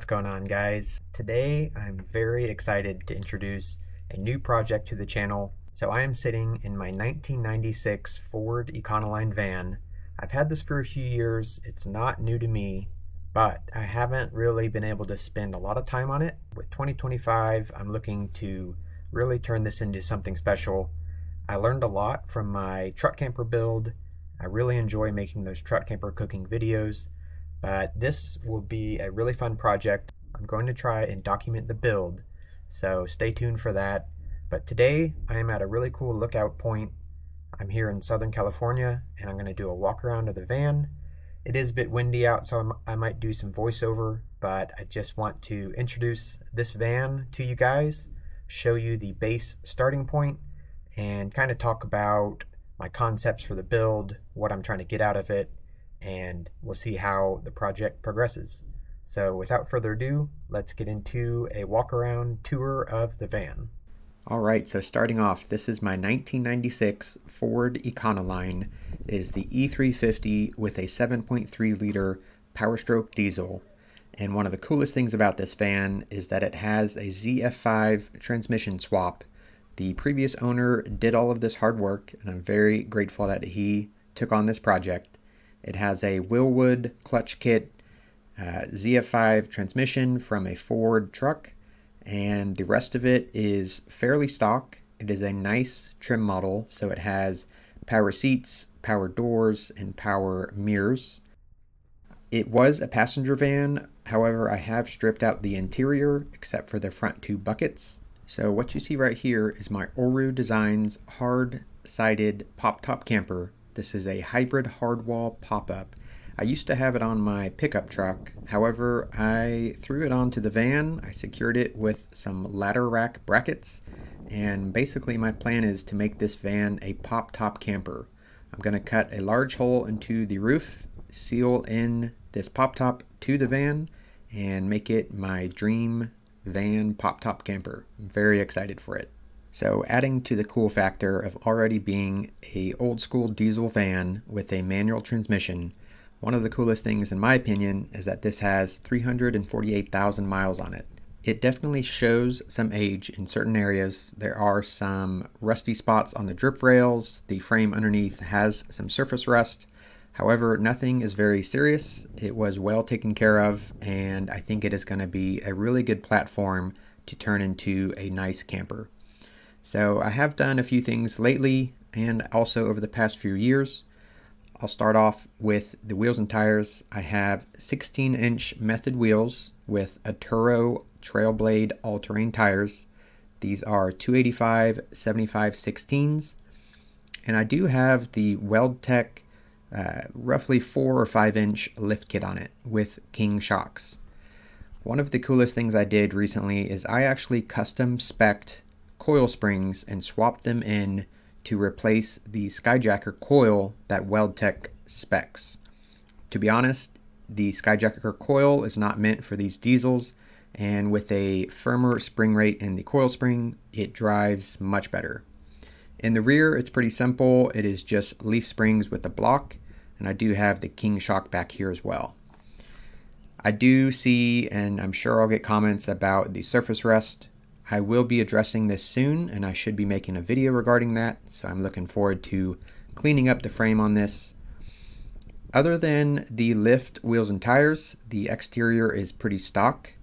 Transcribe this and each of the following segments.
going on, guys? Today I'm very excited to introduce a new project to the channel. So I am sitting in my 1996 Ford Econoline van. I've had this for a few years. It's not new to me, but I haven't really been able to spend a lot of time on it. With 2025, I'm looking to really turn this into something special. I learned a lot from my truck camper build. I really enjoy making those truck camper cooking videos. But this will be a really fun project. I'm going to try and document the build, so stay tuned for that. But today I am at a really cool lookout point. I'm here in Southern California and I'm going to do a walk around of the van. It is a bit windy out, so I might do some voiceover, but I just want to introduce this van to you guys, show you the base starting point, and kind of talk about my concepts for the build, what I'm trying to get out of it, and we'll see how the project progresses. So without further ado, let's get into a walk around tour of the van. Alright, so starting off, this is my 1996 Ford Econoline. It is the E350 with a 7.3 liter Power Stroke diesel. And one of the coolest things about this van is that it has a ZF5 transmission swap. The previous owner did all of this hard work, and I'm very grateful that he took on this project. It has a Willwood clutch kit, ZF5 transmission from a Ford truck, and the rest of it is fairly stock. It is a nice trim model, so it has power seats, power doors, and power mirrors. It was a passenger van, however I have stripped out the interior except for the front two buckets. So what you see right here is my Oru Designs hard-sided pop-top camper. This is a hybrid hardwall pop-up. I used to have it on my pickup truck. However, I threw it onto the van. I secured it with some ladder rack brackets. And basically my plan is to make this van a pop-top camper. I'm going to cut a large hole into the roof, seal in this pop-top to the van, and make it my dream van pop-top camper. I'm very excited for it. So adding to the cool factor of already being a old school diesel van with a manual transmission, one of the coolest things in my opinion is that this has 348,000 miles on it. It definitely shows some age in certain areas. There are some rusty spots on the drip rails. The frame underneath has some surface rust. However, nothing is very serious. It was well taken care of, and I think it is going to be a really good platform to turn into a nice camper. So I have done a few things lately and also over the past few years. I'll start off with the wheels and tires. I have 16-inch method wheels with Turo Trailblade all-terrain tires. These are 285 75/16s. And I do have the WeldTech roughly 4 or 5-inch lift kit on it with King shocks. One of the coolest things I did recently is I actually custom spec'd coil springs and swapped them in to replace the Skyjacker coil that WeldTech specs. To be honest, the Skyjacker coil is not meant for these diesels, and with a firmer spring rate in the coil spring, it drives much better. In the rear, it's pretty simple. It is just leaf springs with a block, and I do have the King shock back here as well. I do see, and I'm sure I'll get comments about the surface rust. I will be addressing this soon, and I should be making a video regarding that, so I'm looking forward to cleaning up the frame on this. Other than the lift, wheels, and tires, the exterior is pretty stock.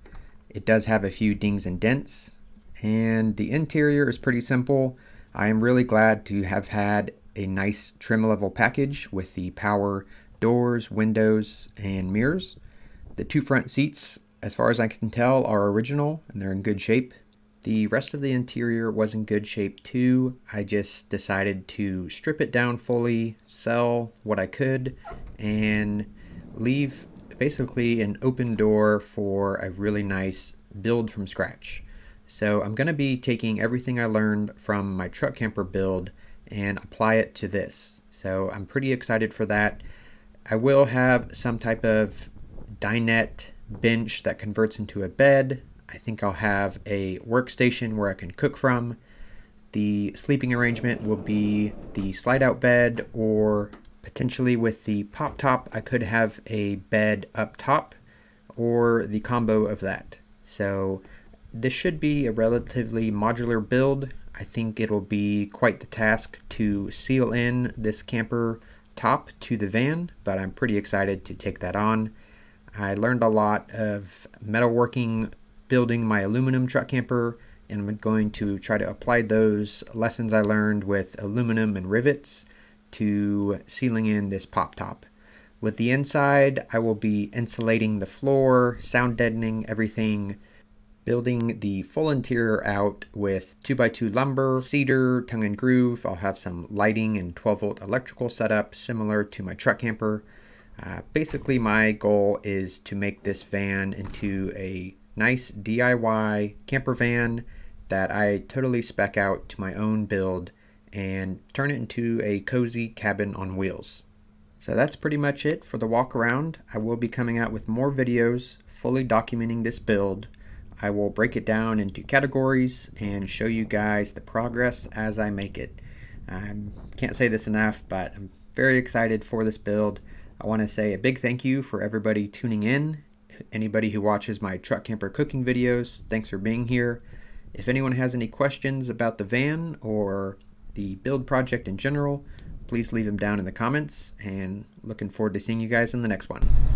It does have a few dings and dents, and the interior is pretty simple. I am really glad to have had a nice trim level package with the power doors, windows, and mirrors. The two front seats, as far as I can tell, are original and they're in good shape. The rest of the interior was in good shape too. I just decided to strip it down fully, sell what I could, and leave basically an open door for a really nice build from scratch. So I'm going to be taking everything I learned from my truck camper build and apply it to this. So I'm pretty excited for that. I will have some type of dinette bench that converts into a bed. I think I'll have a workstation where I can cook from. The sleeping arrangement will be the slide out bed, or potentially with the pop top I could have a bed up top, or the combo of that. So this should be a relatively modular build. I think it'll be quite the task to seal in this camper top to the van, but I'm pretty excited to take that on. I learned a lot of metalworking building my aluminum truck camper, and I'm going to try to apply those lessons I learned with aluminum and rivets to sealing in this pop top. With the inside, I will be insulating the floor, sound deadening everything, building the full interior out with 2x2 lumber, cedar, tongue and groove. I'll have some lighting and 12-volt electrical setup similar to my truck camper. Basically, my goal is to make this van into a nice DIY camper van that I totally spec out to my own build and turn it into a cozy cabin on wheels. So that's pretty much it for the walk around. I will be coming out with more videos fully documenting this build. I will break it down into categories and show you guys the progress as I make it. I can't say this enough, but I'm very excited for this build. I want to say a big thank you for everybody tuning in. Anybody who watches my truck camper cooking videos, thanks for being here. If anyone has any questions about the van or the build project in general, please leave them down in the comments, and looking forward to seeing you guys in the next one.